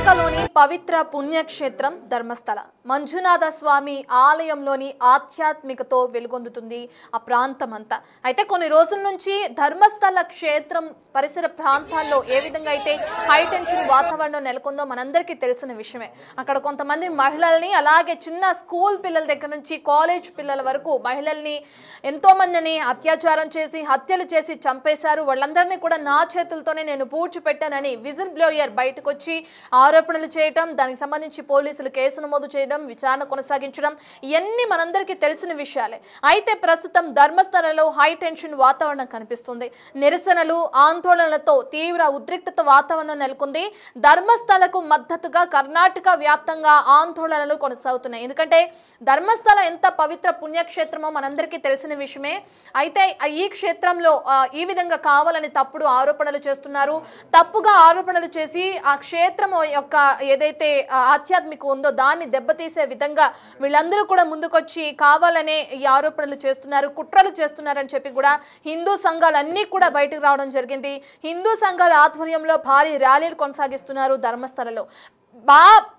కర్ణాటకలోని పవిత్ర పుణ్యక్షేత్రం ధర్మస్థల మంజునాథ స్వామి ఆలయంలోని ఆధ్యాత్మికతో వెలుగొందుతుంది ఆ ప్రాంతమంతా. అయితే కొన్ని రోజుల నుంచి ధర్మస్థల క్షేత్రం పరిసర ప్రాంతాల్లో ఏ విధంగా అయితే హై టెన్షన్ వాతావరణం నెలకొందో మనందరికీ తెలిసిన విషయమే. అక్కడ కొంతమంది మహిళల్ని, అలాగే చిన్న స్కూల్ పిల్లల దగ్గర నుంచి కాలేజ్ పిల్లల వరకు మహిళల్ని ఎంతో మందిని అత్యాచారం చేసి హత్యలు చేసి చంపేశారు. వాళ్ళందరినీ కూడా నా చేతులతోనే నేను పూడ్చిపెట్టానని విజిల్ బ్లోయర్ బయటకు వచ్చి ఆరోపణలు చేయడం, దానికి సంబంధించి పోలీసులు కేసు నమోదు చేయడం, విచారణ కొనసాగించడం ఇవన్నీ మనందరికీ తెలిసిన విషయాలే. అయితే ప్రస్తుతం ధర్మస్థలలో హై టెన్షన్ వాతావరణం కనిపిస్తుంది. నిరసనలు, ఆందోళనలతో తీవ్ర ఉద్రిక్తత వాతావరణం నెలకొంది. ధర్మస్థలకు మద్దతుగా కర్ణాటక వ్యాప్తంగా ఆందోళనలు కొనసాగుతున్నాయి. ఎందుకంటే ధర్మస్థల ఎంత పవిత్ర పుణ్యక్షేత్రమో మనందరికీ తెలిసిన విషయమే. అయితే ఈ క్షేత్రంలో ఈ విధంగా కావాలని తప్పుడు ఆరోపణలు చేస్తున్నారు. తప్పుగా ఆరోపణలు చేసి ఆ క్షేత్రం యొక్క ఏదైతే ఆధ్యాత్మిక ఉందో దాన్ని దెబ్బతీసే విధంగా వీళ్ళందరూ కూడా ముందుకొచ్చి కావాలనే ఈ ఆరోపణలు చేస్తున్నారు, కుట్రలు చేస్తున్నారని చెప్పి కూడా హిందూ సంఘాలన్నీ కూడా బయటకు రావడం జరిగింది. హిందూ సంఘాల ఆధ్వర్యంలో భారీ ర్యాలీలు కొనసాగిస్తున్నారు ధర్మస్థలలో.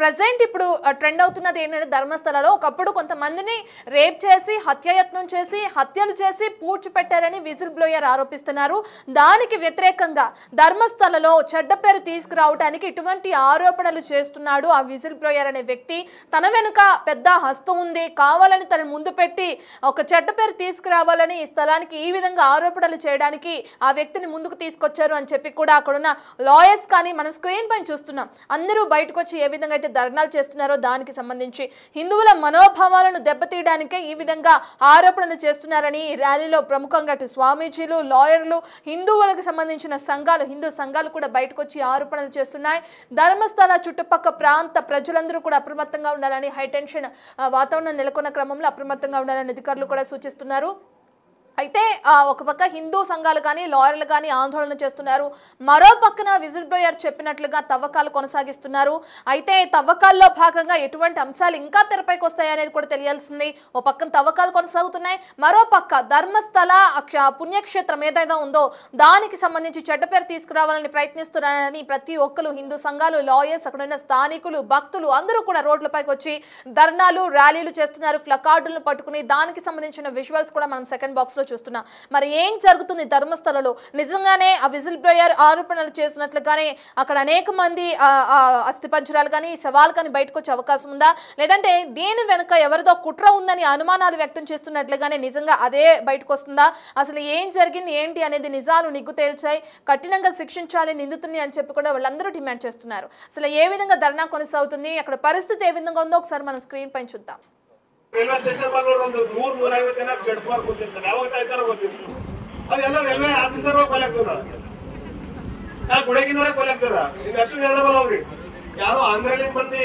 ప్రజెంట్ ఇప్పుడు ట్రెండ్ అవుతున్నది ఏంటంటే ధర్మస్థలలో ఒకప్పుడు కొంతమందిని రేప్ చేసి హత్యాయత్నం చేసి హత్యలు చేసి పూడ్చిపెట్టారని విజిల్ బ్లోయర్ ఆరోపిస్తున్నారు. దానికి వ్యతిరేకంగా ధర్మస్థలలో చెడ్డ పేరు తీసుకురావడానికి ఇటువంటి ఆరోపణలు చేస్తున్నాడు ఆ విజిల్ బ్లోయర్ అనే వ్యక్తి. తన వెనుక పెద్ద హస్తం ఉంది, కావాలని తన ముందు పెట్టి ఒక చెడ్డ పేరు తీసుకురావాలని ఈ స్థలానికి ఈ విధంగా ఆరోపణలు చేయడానికి ఆ వ్యక్తిని ముందుకు తీసుకొచ్చారు అని చెప్పి కూడా అక్కడున్న లాయర్స్ కానీ మనం స్క్రీన్ పైన చూస్తున్నాం. అందరూ బయటకు వచ్చి ఏ విధంగా అయితే ధర్నాలు చేస్తున్నారో దానికి సంబంధించి హిందువుల మనోభావాలను దెబ్బతీయడానికే ఈ విధంగా ఆరోపణలు చేస్తున్నారని ఈ ర్యాలీలో ప్రముఖంగా అటు స్వామీజీలు, లాయర్లు, హిందువులకు సంబంధించిన సంఘాలు, హిందూ సంఘాలు కూడా బయటకు వచ్చి ఆరోపణలు చేస్తున్నాయి. ధర్మస్థల చుట్టుపక్కల ప్రాంత ప్రజలందరూ కూడా అప్రమత్తంగా ఉండాలని, హై టెన్షన్ వాతావరణం నెలకొన్న క్రమంలో అప్రమత్తంగా ఉండాలని అధికారులు కూడా సూచిస్తున్నారు. అయితే ఒక పక్క హిందూ సంఘాలు కానీ లాయర్లు కానీ ఆందోళన చేస్తున్నారు. మరో పక్కన విజిల్ బ్లోయర్ చెప్పినట్లుగా తవ్వకాలు కొనసాగిస్తున్నారు. అయితే తవ్వకాల్లో భాగంగా ఎటువంటి అంశాలు ఇంకా తెరపైకి వస్తాయి అనేది కూడా తెలియాల్సింది. ఓ పక్కన తవ్వకాలు కొనసాగుతున్నాయి, మరో పక్క ధర్మస్థల పుణ్యక్షేత్రం ఏదైనా ఉందో దానికి సంబంధించి చెడ్డ పేరు తీసుకురావాలని ప్రయత్నిస్తున్నారని ప్రతి ఒక్కరు హిందూ సంఘాలు, లాయర్స్, అక్కడ ఉన్న స్థానికులు, భక్తులు అందరూ కూడా రోడ్లపైకి వచ్చి ధర్నాలు, ర్యాలీలు చేస్తున్నారు. ప్లకార్డులను పట్టుకుని దానికి సంబంధించిన విజువల్స్ కూడా మనం సెకండ్ బాక్స్ లో చూస్తున్నా. మరి ఏం జరుగుతుంది ధర్మస్థలలో? నిజంగానే ఆ విజిల్ బ్లోయర్ ఆరోపణలు చేసినట్లుగానే అక్కడ అనేక మంది అస్థిపంజరాలు కానీ శవాలు కానీ బయటకు వచ్చే అవకాశం ఉందా, లేదంటే దీని వెనుక ఎవరిదో కుట్ర ఉందని అనుమానాలు వ్యక్తం చేస్తున్నట్లుగానే నిజంగా అదే బయటకు వస్తుందా? అసలు ఏం జరిగింది ఏంటి అనేది నిజాలు నిగ్గు తేల్చాయి, కఠినంగా శిక్షించాలి నిందితుల్ని అని చెప్పి కూడా వాళ్ళందరూ డిమాండ్ చేస్తున్నారు. అసలు ఏ విధంగా ధర్నా కొనసాగుతుంది, అక్కడ పరిస్థితి ఏ విధంగా ఉందో ఒకసారి మనం స్క్రీన్ పైన చూద్దాం. ರೈಲ್ವೆ ಸ್ಟೇಷನ್ ಬಂದು 100-150 ಜನ ಬೆಡ್ ಮಾರ್ ಕೂತಿರ್ತಾರೆ. ಯಾವಾಗ ಸಾಯ್ತಾರೋ ಗೊತ್ತಿತ್ತು. ಅದೆಲ್ಲ ರೈಲ್ವೆ ಆಫೀಸರ್ ಕೊಲೆಕ್ತಾರ, ಗುಡಗಿನವರೇ ಕೊಲೆಕ್ತಾರ. ಈಗ ಅಷ್ಟು ಹೇಳಬಲ್ಲ ಹೋಗ್ರಿ. ಯಾರು ಆಂಧ್ರಲಿಂದ ಬಂದು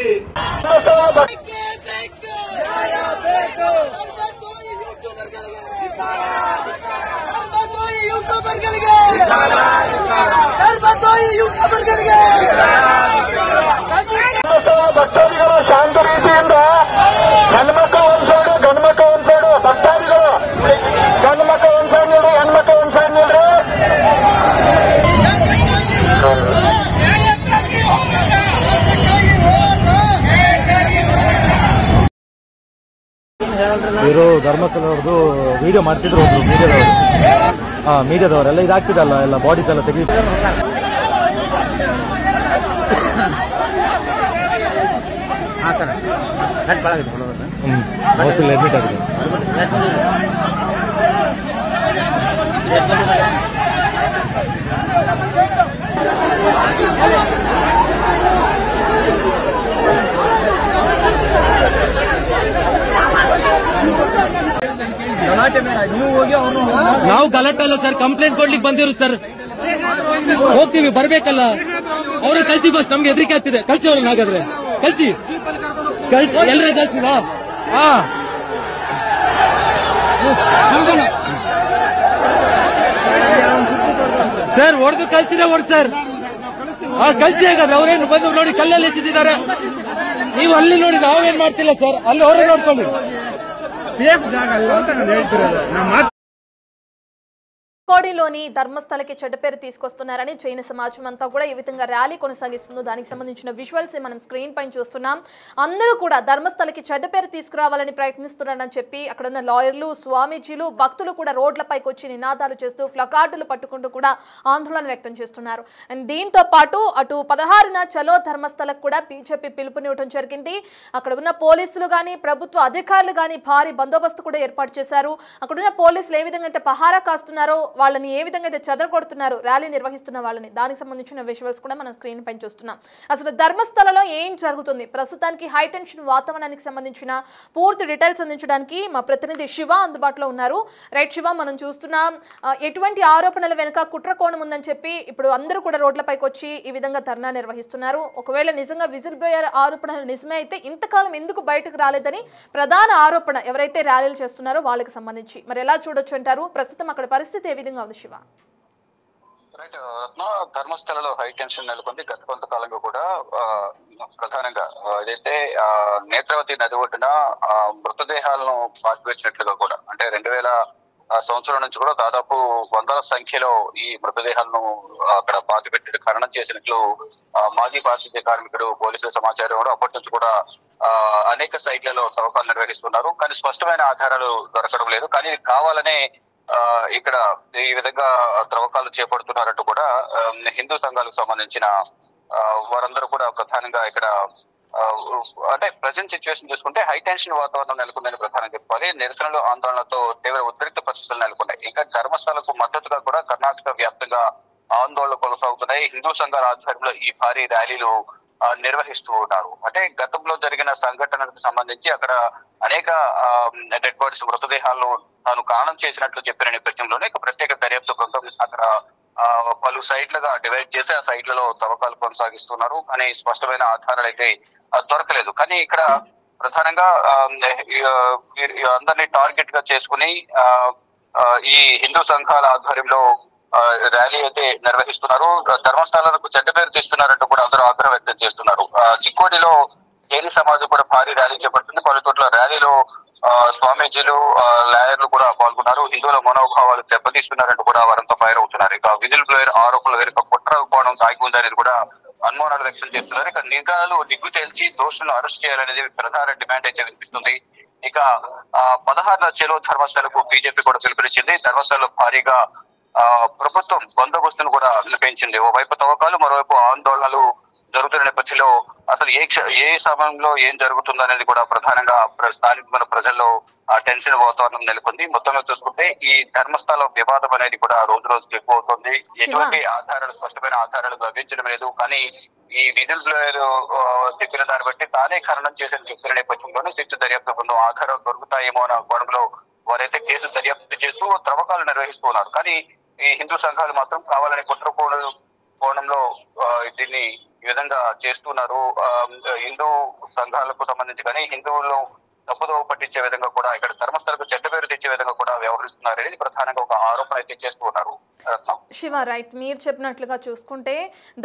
ಭಕ್ತಾದಿಗಳು ಶಾಂತ ರೀತಿಯಿಂದ ಹೆಣ್ಮಕ್ಳು ಒಂದ್ ಸೈಡು, ಗಂಡು ಮಕ್ಕಳು ಒಂದ್ ಸೈಡು. ಭಕ್ತಾದಿಗಳು ಗಂಡು ಮಕ್ಕಳು ಒಂದ್ ಸೈಡ್ ನಿಲ್ರಿ, ಹೆಣ್ಮಕ್ಳು ಒಂದ್ ಸೈಡ್ ನಿಲ್ರಿ. ಇವರು ಧರ್ಮಸ್ಥಳವ್ರದ್ದು ವಿಡಿಯೋ ಮಾಡ್ತಿದ್ರು, ಒಬ್ರು ಮೀಡಿಯಾದವರೆಲ್ಲ ಇದಾಗ್ತಿದಲ್ಲ, ಎಲ್ಲ ಬಾಡೀಸ್ ಎಲ್ಲ ತೆಗಿ ಹಾಸ್ಪಿಟಲ್ ಅಡ್ಮಿಟ್ ಆಗಿದೆ. ನಾವು ಗಲಾಟೆ ಅಲ್ಲ ಸರ್, ಕಂಪ್ಲೇಂಟ್ ಕೊಡ್ಲಿಕ್ಕೆ ಬಂದಿರು ಸರ್. ಹೋಗ್ತೀವಿ, ಬರ್ಬೇಕಲ್ಲ. ಅವ್ರಿಗೆ ಕಲ್ಸಿ ಬಸ್, ನಮ್ಗೆ ಹೆದರಿಕೆ ಆಗ್ತಿದೆ. ಕಲ್ಸಿ ಅವ್ರನ್ನ, ಹಾಗಾದ್ರೆ ಕಲ್ಸಿ ಎಲ್ಲರ ಕಲ್ಸಿವ. ಸರ್ ಹೊಡೆದು ಕಲ್ಸಿದೆ, ಹೊಡ್ ಸರ್ ಕಲ್ಸಿ. ಹಾಗಾದ್ರೆ ಅವ್ರೇನು ಬಂದು ನೋಡಿ ಕಲ್ಲಲ್ಲಿ ಎಸೆದಿದ್ದಾರೆ. ನೀವು ಅಲ್ಲಿ ನೋಡಿ, ನಾವೇನ್ ಮಾಡ್ತಿಲ್ಲ ಸರ್, ಅಲ್ಲಿ ಅವರೇ ನೋಡ್ಕೊಳ್ಳಿ. ಸೇಫ್ ಜಾಗ ಅಲ್ಲ ಅಂತ ನಾನು ಹೇಳ್ತಿರೋದು. చిక్కోడిలోని ధర్మస్థలకి చెడ్డ పేరు తీసుకొస్తున్నారని జైన సమాజం అంతా కూడా ఈ విధంగా ర్యాలీ కొనసాగిస్తుందో దానికి సంబంధించిన విజువల్స్ మనం స్క్రీన్ పైన చూస్తున్నాం. అందరూ కూడా ధర్మస్థలకి చెడ్డ పేరు తీసుకురావాలని ప్రయత్నిస్తున్నారని చెప్పి అక్కడ ఉన్న లాయర్లు, స్వామీజీలు, భక్తులు కూడా రోడ్లపైకి వచ్చి నినాదాలు చేస్తూ ప్లకార్డులు పట్టుకుంటూ కూడా ఆందోళన వ్యక్తం చేస్తున్నారు. అండ్ దీంతో పాటు అటు 16న చలో ధర్మస్థలకు కూడా బీజేపీ పిలుపునివ్వడం జరిగింది. అక్కడ ఉన్న పోలీసులు కానీ ప్రభుత్వ అధికారులు కానీ భారీ బందోబస్తు కూడా ఏర్పాటు చేశారు. అక్కడున్న పోలీసులు ఏ విధంగా అయితే పహారా కాస్తున్నారో, వాళ్ళని ఏ విధంగా అయితే చెదరగొడుతున్నారో ర్యాలీ నిర్వహిస్తున్న వాళ్ళని, దానికి సంబంధించిన విజువల్స్ కూడా మనం స్క్రీన్ పైన చూస్తున్నాం. అసలు ధర్మస్థలలో ఏం జరుగుతుంది, ప్రస్తుతానికి హై టెన్షన్ వాతావరణానికి సంబంధించిన పూర్తి డీటెయిల్స్ అందించడానికి మా ప్రతినిధి శివ అందుబాటులో ఉన్నారు. రైట్ శివ, మనం చూస్తున్నాం ఎటువంటి ఆరోపణల వెనుక కుట్ర కోణం ఉందని చెప్పి ఇప్పుడు అందరూ కూడా రోడ్లపైకి వచ్చి ఈ విధంగా ధర్నా నిర్వహిస్తున్నారు. ఒకవేళ నిజంగా విజిల్ బ్లోయర్ ఆరోపణలు నిజమే అయితే ఇంతకాలం ఎందుకు బయటకు రాలేదని ప్రధాన ఆరోపణ ఎవరైతే ర్యాలీలు చేస్తున్నారో వాళ్ళకి సంబంధించి మరి ఎలా చూడొచ్చు అంటారు? ప్రస్తుతం అక్కడ పరిస్థితి ఏ విధంగా ఉంది శివ? ధర్మస్థలలో హై టెన్షన్ నెలకొంది. గత కొంతకాలంగా కూడా ప్రధానంగా ఏదైతే నేత్రవతి నది ఒడ్డున మృతదేహాలను పాతిపెట్టినట్లుగా కూడా, అంటే 2000 సంవత్సరం నుంచి కూడా దాదాపు వందల సంఖ్యలో ఈ మృతదేహాలను అక్కడ పాతిపెట్టి ఖననం చేసినట్లు మాజీ పారిశుద్ధ్య కార్మికుడు పోలీసుల సమాచారం కూడా అప్పటి నుంచి కూడా అనేక సైట్లలో తవ్వకాలు నిర్వహిస్తున్నారు. కానీ స్పష్టమైన ఆధారాలు దొరకడం లేదు. కానీ కావాలనే ఇక్కడ ఈ విధంగా త్రవ్వకాలు చేపడుతున్నారంటూ కూడా హిందూ సంఘాలకు సంబంధించిన వారందరూ కూడా ప్రధానంగా ఇక్కడ అంటే ప్రజెంట్ సిచ్యువేషన్ చూసుకుంటే హై టెన్షన్ వాతావరణం నెలకొందని ప్రధానంగా చెప్పాలి. నిరసనలు, ఆందోళనలతో తీవ్ర ఉద్రిక్త పరిస్థితులు నెలకొన్నాయి. ఇంకా ధర్మస్థలకు మద్దతుగా కూడా కర్ణాటక వ్యాప్తంగా ఆందోళనలు కొనసాగుతున్నాయి. హిందూ సంఘాల ఆధ్వర్యంలో ఈ భారీ ర్యాలీలు నిర్వహిస్తూ ఉన్నారు. అంటే గతంలో జరిగిన సంఘటనలకు సంబంధించి అక్కడ అనేక డెడ్ బాడీస్, మృతదేహాలను తాను ఖననం చేసినట్లు చెప్పిన నేపథ్యంలోనే ప్రత్యేక దర్యాప్తు బృందం అక్కడ పలు సైట్లుగా డివైడ్ చేసి ఆ సైట్లలో తవ్వకాలు కొనసాగిస్తున్నారు. కానీ స్పష్టమైన ఆధారాలు అయితే దొరకలేదు. కానీ ఇక్కడ ప్రధానంగా అందరినీ టార్గెట్ గా చేసుకుని ఈ హిందూ సంఘాల ఆధ్వర్యంలో ర్యాలీ అయితే నిర్వహిస్తున్నారు. ధర్మస్థలాలకు చెడ్డ పేరు తీస్తున్నారంటూ కూడా అందరూ ఆగ్రహం వ్యక్తం చేస్తున్నారు. చిక్కోడిలో జైన సమాజం కూడా భారీ ర్యాలీ చేపడుతుంది. పలు చోట్ల ర్యాలీలో స్వామీజీలు, లాయర్లు కూడా పాల్గొన్నారు. హిందువుల మనోభావాలు దెబ్బతీస్తున్నారంటూ కూడా వారంతా ఫైర్ అవుతున్నారు. ఇక విజిల్ బ్లోయర్ ఆరోపణల వెనుక కుట్ర కోణం దాగి ఉందనేది కూడా అనుమానాలు వ్యక్తం చేస్తున్నారు. ఇక నిఘాలు నిగ్గు తేల్చి దోషులను అరెస్ట్ చేయాలనేది ప్రధాన డిమాండ్ అయితే వినిపిస్తుంది. ఇక 16న చెలో ధర్మస్థలకు బీజేపీ కూడా పిలుపునిచ్చింది. ధర్మస్థలలో భారీగా ప్రభుత్వం బందోబస్తును కూడా పెంచింది. ఓవైపు తవ్వకాలు, మరోవైపు ఆందోళనలు జరుగుతున్న నేపథ్యంలో అసలు ఏ సమయంలో ఏం జరుగుతుందో అనేది కూడా ప్రధానంగా స్థానిక ప్రజల్లో టెన్షన్ వాతావరణం నెలకొంది. మొత్తంగా చూసుకుంటే ఈ ధర్మస్థల వివాదం అనేది కూడా రోజు రోజుకి ఎక్కువ అవుతుంది. ఎటువంటి ఆధారాలు, స్పష్టమైన ఆధారాలు లభించడం లేదు. కానీ ఈ విజిల్ బ్లోయర్ చెప్పిన దాన్ని బట్టి తానే ఖననం చేసిన చెప్పిన నేపథ్యంలోనే సిట్టు దర్యాప్తు బృందం ఆధారాలు దొరుకుతాయేమో అన్న కోణంలో వారైతే కేసు దర్యాప్తు చేస్తూ త్రవ్వకాలు నిర్వహిస్తున్నారు. కానీ ఈ హిందూ సంఘాలు మాత్రం కావాలని కుట్ర కోణంలో దీన్ని ఈ విధంగా చేస్తున్నారు. హిందూ సంఘాలకు సంబంధించి కానీ హిందువులను తప్పుదోవ పట్టించే విధంగా కూడా, ఇక్కడ ధర్మస్థలకు చెడ్డ పేరు తెచ్చే విధంగా కూడా వ్యవహరిస్తున్నారు అనేది ప్రధానంగా ఒక ఆరోపణ అయితే చేస్తూ ఉన్నారు. శివ, రైట్, మీరు చెప్పినట్లుగా చూసుకుంటే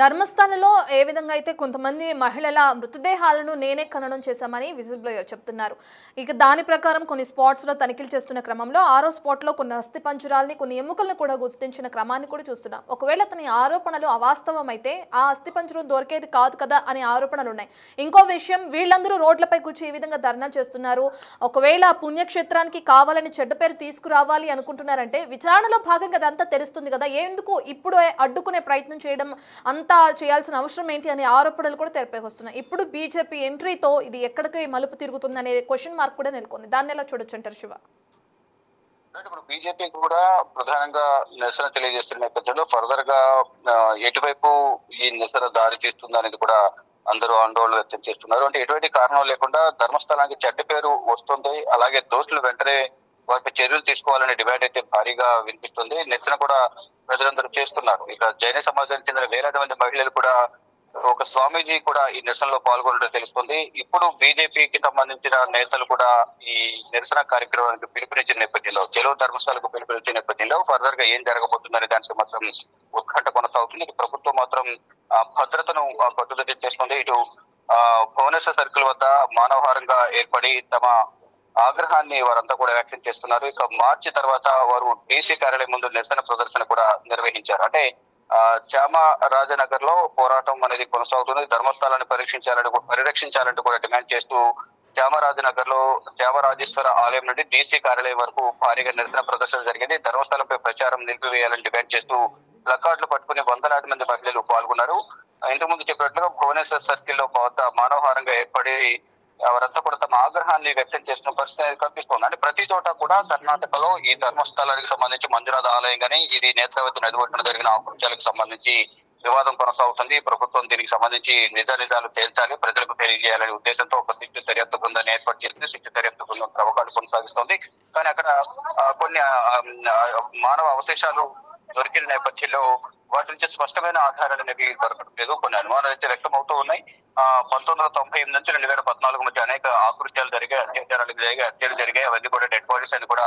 ధర్మస్థలలో ఏ విధంగా అయితే కొంతమంది మహిళల మృతదేహాలను నేనే ఖననం చేశామని విజిల్ బ్లోయర్ చెప్తున్నారు. ఇక దాని ప్రకారం కొన్ని స్పాట్స్ లో తనిఖీలు చేస్తున్న క్రమంలో 6వ స్పాట్ లో కొన్ని అస్థి పంజరాల్ని, కొన్ని ఎముకలను కూడా గుర్తించిన క్రమాన్ని కూడా చూస్తున్నాం. ఒకవేళ అతని ఆరోపణలు అవాస్తవం అయితే ఆ అస్థి పంజరం దొరికేది కాదు కదా అనే ఆరోపణలు ఉన్నాయి. ఇంకో విషయం, వీళ్ళందరూ రోడ్లపై కూర్చి ఈ విధంగా ధర్నా చేస్తున్నారు. ఒకవేళ పుణ్యక్షేత్రానికి కావాలని చెడ్డ పేరు తీసుకురావాలి అనుకుంటున్నారంటే విచారణలో భాగంగా అదంతా తెలుస్తుంది కదా, ఎందుకు ఇప్పుడు అడ్డుకునే ప్రయత్నం చేయడం, అంతా చేయాల్సిన అవసరం ఏంటి అనే ఆరోపణలు కూడా తెరపైకి వస్తున్నాయి. ఇప్పుడు బీజేపీ ఎంట్రీతో ఇది ఎక్కడికి మలుపు తిరుగుతుంది అనే క్వశ్చన్ మార్క్ కూడా నెలకొంది. దాన్ని ఎలా చూడొచ్చు అంటారు శివ? ఇప్పుడు బీజేపీ కూడా ప్రధానంగా నిరసన తెలియజేస్తున్న నేపథ్యంలో ఫర్దర్ గా ఎటువైపు ఈ నిరసన దారి తీస్తుంది అనేది కూడా అందరూ ఆందోళన వ్యక్తం చేస్తున్నారు. అంటే ఎటువంటి కారణం లేకుండా ధర్మస్థలానికి చెడ్డ పేరు వస్తుంది. అలాగే దోషులు వెంటనే వారికి చర్యలు తీసుకోవాలనే డిమాండ్ అయితే భారీగా వినిపిస్తుంది. నిరసన కూడా ప్రజలందరూ చేస్తున్నారు. ఇక జైన సమాజానికి చెందిన వేలాది మంది మహిళలు కూడా, ఒక స్వామీజీ కూడా ఈ నిరసనలో పాల్గొనడం తెలుస్తుంది. ఇప్పుడు బీజేపీకి సంబంధించిన నేతలు కూడా ఈ నిరసన కార్యక్రమానికి పిలుపునిచ్చిన నేపథ్యంలో, చెలో ధర్మస్థలకు పిలుపునిచ్చిన నేపథ్యంలో ఫర్దర్ గా ఏం జరగబోతుందనే దానికి మాత్రం ఉత్కంఠ కొనసాగుతుంది. ప్రభుత్వం మాత్రం భద్రతను పట్టుదల చేస్తుంది. ఇటు భువనేశ్వర్ సర్కిల్ వద్ద మానవహారంగా ఏర్పడి తమ ఆగ్రహాన్ని వారంతా కూడా వ్యక్తం చేస్తున్నారు. ఇక మార్చి తర్వాత వారు డీసీ కార్యాలయం ముందు నిరసన ప్రదర్శన కూడా నిర్వహించారు. అంటే చామరాజనగర్ లో పోరాటం అనేది కొనసాగుతుంది. ధర్మస్థలాన్ని పరిరక్షించాలంటూ కూడా డిమాండ్ చేస్తూ చామరాజనగర్ లో చామరాజేశ్వర ఆలయం నుండి డీసీ కార్యాలయం వరకు భారీగా నిరసన ప్రదర్శన జరిగింది. ధర్మస్థలంపై ప్రచారం నిలిపివేయాలని డిమాండ్ చేస్తూ ప్లకార్డులు పట్టుకుని వందలాది మంది మహిళలు పాల్గొన్నారు. ఇంతకుముందు చెప్పినట్లుగా భువనేశ్వర్ సర్కిల్ లో మానవహారంగా ఏర్పడి వారంతా కూడా తమ ఆగ్రహాన్ని వ్యక్తం చేసిన పరిస్థితి కనిపిస్తోంది. అంటే ప్రతి చోట కూడా కర్ణాటకలో ఈ ధర్మస్థలానికి సంబంధించి మంజునాథ ఆలయం కానీ ఇది నేత్రావతి నది ఒడ్డున జరిగిన ఆకృత్యాలకు సంబంధించి వివాదం కొనసాగుతుంది. ప్రభుత్వం దీనికి సంబంధించి నిజాలు తేల్చాలి, ప్రజలకు తెలియజేయాలనే ఉద్దేశంతో ఒక శిక్ష దర్యాప్తు బృందాన్ని ఏర్పాటు చేసింది. శిక్ష దర్యాప్తు బృందం ప్రవకాలు కొనసాగిస్తోంది. కానీ అక్కడ కొన్ని మానవ అవశేషాలు దొరికిన నేపథ్యంలో వాటి నుంచి స్పష్టమైన ఆధారాలు అనేవి దొరకడం లేదు. కొన్ని అనుమానాలు అయితే వ్యక్తమవుతూ ఉన్నాయి. 1998 నుంచి 2014 మధ్య అనేక ఆకృత్యాలు జరిగాయి, అత్యాచారాలు జరిగాయి, హత్యలు జరిగాయి. అవన్నీ కూడా డెడ్ బాడీస్ అని కూడా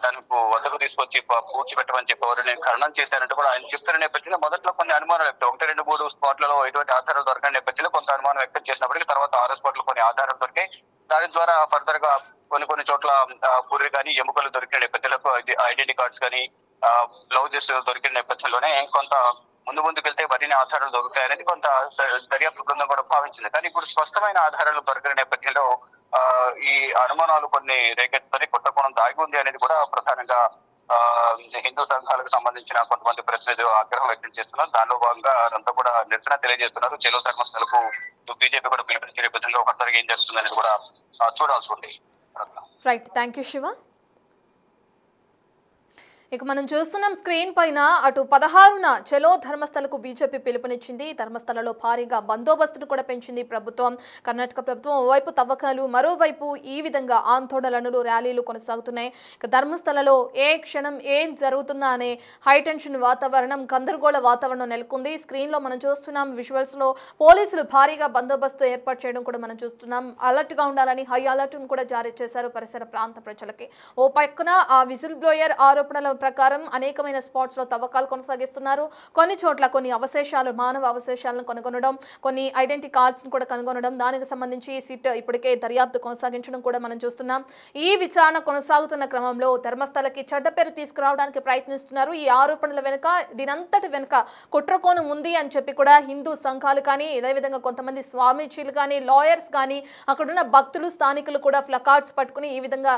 తనకు వద్దకు తీసుకొచ్చి పూడ్చిపెట్టమని చెప్పి ఎవరిని ఖననం చేశారంటే కూడా ఆయన చెప్తున్న నేపథ్యంలో మొదట్లో కొన్ని అనుమానాలు వ్యక్తం 1, 2, 3 స్పాట్లలో ఎటువంటి ఆధారాలు దొరకని నేపథ్యంలో కొంత అనుమానం వ్యక్తం చేసినప్పటికీ తర్వాత 6 స్పాట్లు కొన్ని ఆధారాలు దొరికాయి. దాని ద్వారా ఫర్దర్ గా కొన్ని చోట్ల పుర్రి కానీ ఎముకలు దొరికిన నేపథ్యంలో ఐడెంటిటీ కార్డ్స్ కానీ బ్లౌజెస్ దొరికిన నేపథ్యంలోనే కొంత ముందుకు వెళ్తే మరిన్ని ఆధారాలు దొరుకుతాయనేది కొంత దర్యాప్తు బృందం కూడా భావించింది. కానీ ఇప్పుడు స్పష్టమైన ఆధారాలు దొరికిన నేపథ్యంలో ఈ అనుమానాలు కొన్ని రేకెత్తుకొని కుట్రకోణం దాగి ఉంది అనేది కూడా ప్రధానంగా హిందూ సంఘాలకు సంబంధించిన కొంతమంది ప్రతినిధులు ఆగ్రహం వ్యక్తం చేస్తున్నారు. దానిలో భాగంగా అంతా కూడా నిరసన తెలియజేస్తున్నారు. చెలో ధర్మస్థలకు బీజేపీ కూడా పిలుపునిచ్చే నేపథ్యంలో ఒకసారిగా ఏం జరుగుతుంది అనేది కూడా చూడాల్సి ఉంది. Right, thank you Shiva. ఇక మనం చూస్తున్నాం స్క్రీన్ పైన అటు 16న చెలో ధర్మస్థలకు బీజేపీ పిలుపునిచ్చింది. ధర్మస్థలలో భారీగా బందోబస్తును కూడా పెంచింది ప్రభుత్వం. కర్ణాటక ప్రభుత్వం ఓవైపు తవ్వకాలు, మరోవైపు ఈ విధంగా ఆందోళనలు, ర్యాలీలు కొనసాగుతున్నాయి. ఇక ధర్మస్థలలో ఏ క్షణం ఏం జరుగుతుందా అనే హైటెన్షన్ వాతావరణం, గందరగోళ వాతావరణం నెలకొంది. స్క్రీన్లో మనం చూస్తున్నాం విజువల్స్లో పోలీసులు భారీగా బందోబస్తు ఏర్పాటు చేయడం కూడా మనం చూస్తున్నాం. అలర్ట్గా ఉండాలని హై అలర్ట్ను కూడా జారీ చేశారు పరిసర ప్రాంత ప్రజలకి. ఓ పక్కన ఆ విజిల్ బ్లోయర్ ఆరోపణల ప్రకారం అనేకమైన స్పాట్స్ లో తవ్వకాలు కొనసాగిస్తున్నారు. కొన్ని చోట్ల కొన్ని అవశేషాలు, మానవ అవశేషాలను కనుగొనడం, కొన్ని ఐడెంటిటీ కార్డ్స్ కూడా కనుగొనడం, దానికి సంబంధించి సిట్ ఇప్పటికే దర్యాప్తు కొనసాగించడం కూడా మనం చూస్తున్నాం. ఈ విచారణ కొనసాగుతున్న క్రమంలో ధర్మస్థలకి చెడ్డ పేరు తీసుకురావడానికి ప్రయత్నిస్తున్నారు. ఈ ఆరోపణల వెనుక, దీనంతటి వెనుక కుట్రకోణం ఉంది అని చెప్పి కూడా హిందూ సంఘాలు కానీ, అదేవిధంగా కొంతమంది స్వామీజీలు కానీ, లాయర్స్ కానీ, అక్కడున్న భక్తులు, స్థానికులు కూడా ప్లకార్డ్స్ పట్టుకుని ఈ విధంగా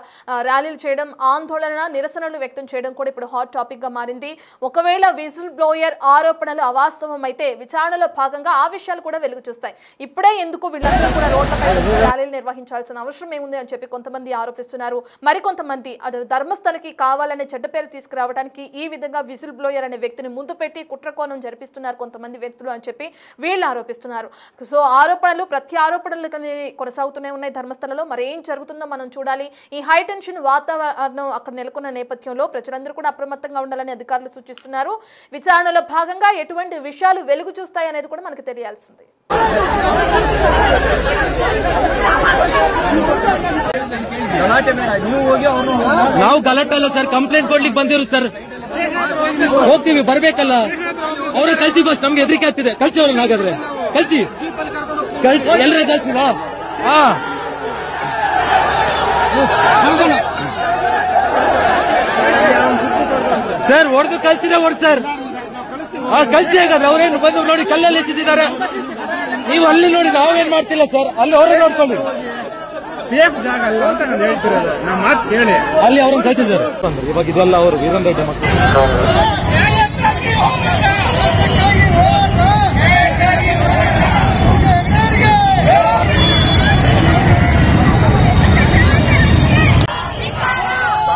ర్యాలీలు చేయడం, ఆందోళన, నిరసనలు వ్యక్తం చేయడం కూడా ఇప్పుడు హాట్ టాపిక్ గా మారింది. ఒకవేళ విజిల్ బ్లోయర్ ఆరోపణలు అవాస్తవం అయితే విచారణలో భాగంగా ఆ విషయాలు కూడా వెలుగు చూస్తాయి. ఇప్పుడే ఎందుకు వీళ్ళందరూ కూడా రోడ్లపై ర్యాలీలు నిర్వహించాల్సిన అవసరం ఏముంది అని చెప్పి కొంతమంది ఆరోపిస్తున్నారు. మరికొంతమంది అటు ధర్మస్థలకి కావాలనే చెడ్డ పేరు తీసుకురావడానికి ఈ విధంగా విజిల్ బ్లోయర్ అనే వ్యక్తిని ముందు పెట్టి కుట్రకోణం జరిపిస్తున్నారు కొంతమంది వ్యక్తులు అని చెప్పి వీళ్ళు ఆరోపిస్తున్నారు. సో ఆరోపణలు, ప్రతి ఆరోపణలు కొనసాగుతూనే ఉన్నాయి ధర్మస్థలలో. మరి ఏం జరుగుతుందో మనం చూడాలి. ఈ హై టెన్షన్ వాతావరణం అక్కడ నెలకొన్న నేపథ్యంలో ప్రజలందరూ కూడా అప్రమత్తంగా ఉండాలని అధికారులు సూచిస్తున్నారు. విచారణలో భాగంగా ఎటువంటి విషయాలు వెలుగు చూస్తాయి అనేది కూడా మనకు తెలియాల్సింది. ನಾವು ಗಲಾಟೆ ಅಲ್ಲ ಸರ್, ಕಂಪ್ಲೇಂಟ್ ಕೊಡ್ಲಿಕ್ಕೆ ಬಂದಿರು ಸರ್. ಹೋಗ್ತೀವಿ, ಬರ್ಬೇಕಲ್ಲ. ಅವ್ರಿಗೆ ಕಲ್ಸಿ ಬಸ್, ನಮ್ಗೆ ಹೆದರಿಕೆ ಆಗ್ತಿದೆ. ಕಲ್ಸಿ ಅವ್ರನ್ನ, ಹಾಗಾದ್ರೆ ಕಲ್ಸಿ ಎಲ್ಲರೇ ಕಲ್ಸಿವಾ. ಸರ್ ಹೊಡೆದು ಕಲ್ಸಿದೆ, ಹೊಡ್ ಸರ್ ಕಲ್ಸಿ. ಹಾಗಾದ್ರೆ ಅವ್ರೇನು ಬಂದು ನೋಡಿ ಕಲ್ಲಲ್ಲಿ ಎಸೆದಿದ್ದಾರೆ. ನೀವು ಅಲ್ಲಿ ನೋಡಿ, ನಾವೇನ್ ಮಾಡ್ತಿಲ್ಲ ಸರ್. ಅಲ್ಲಿ ಅವರೇ ನೋಡ್ಕೊಳ್ಳಿ, ಸೇಫ್ ಜಾಗ ಅಲ್ಲ ಅಂತ ನಾನು ಹೇಳ್ತಿರೋದು. ನಮ್ಮ ಮಾತು ಕೇಳಿ, ಅಲ್ಲಿ ಅವ್ರನ್ನ ಕಲ್ಸಿ ಸರ್. ಇವಾಗ ಇದೆಲ್ಲ ಅವರು ವೀರನ್ ರೆಡ್ಡಿ ಮಕ್ಕಳು.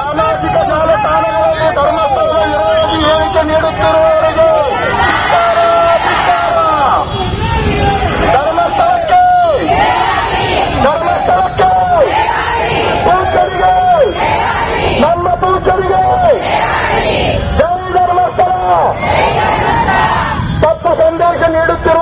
ಸಾಮಾಜಿಕ ಜಾಲತಾಣಗಳಲ್ಲಿ ಧರ್ಮಸ್ಥಳ ವಿರೋಧಿ ಹೇಳಿಕೆ ನೀಡುತ್ತಿರುವವರಿಗೆ ಧರ್ಮಸ್ಥಳಕ್ಕೆ ಪೂಜರಿಗೆ, ನಮ್ಮ ಪೂಜರಿಗೆ ಜೈ ಧರ್ಮಸ್ಥಳ. ತಪ್ಪು ಸಂದೇಶ ನೀಡುತ್ತಿರುವ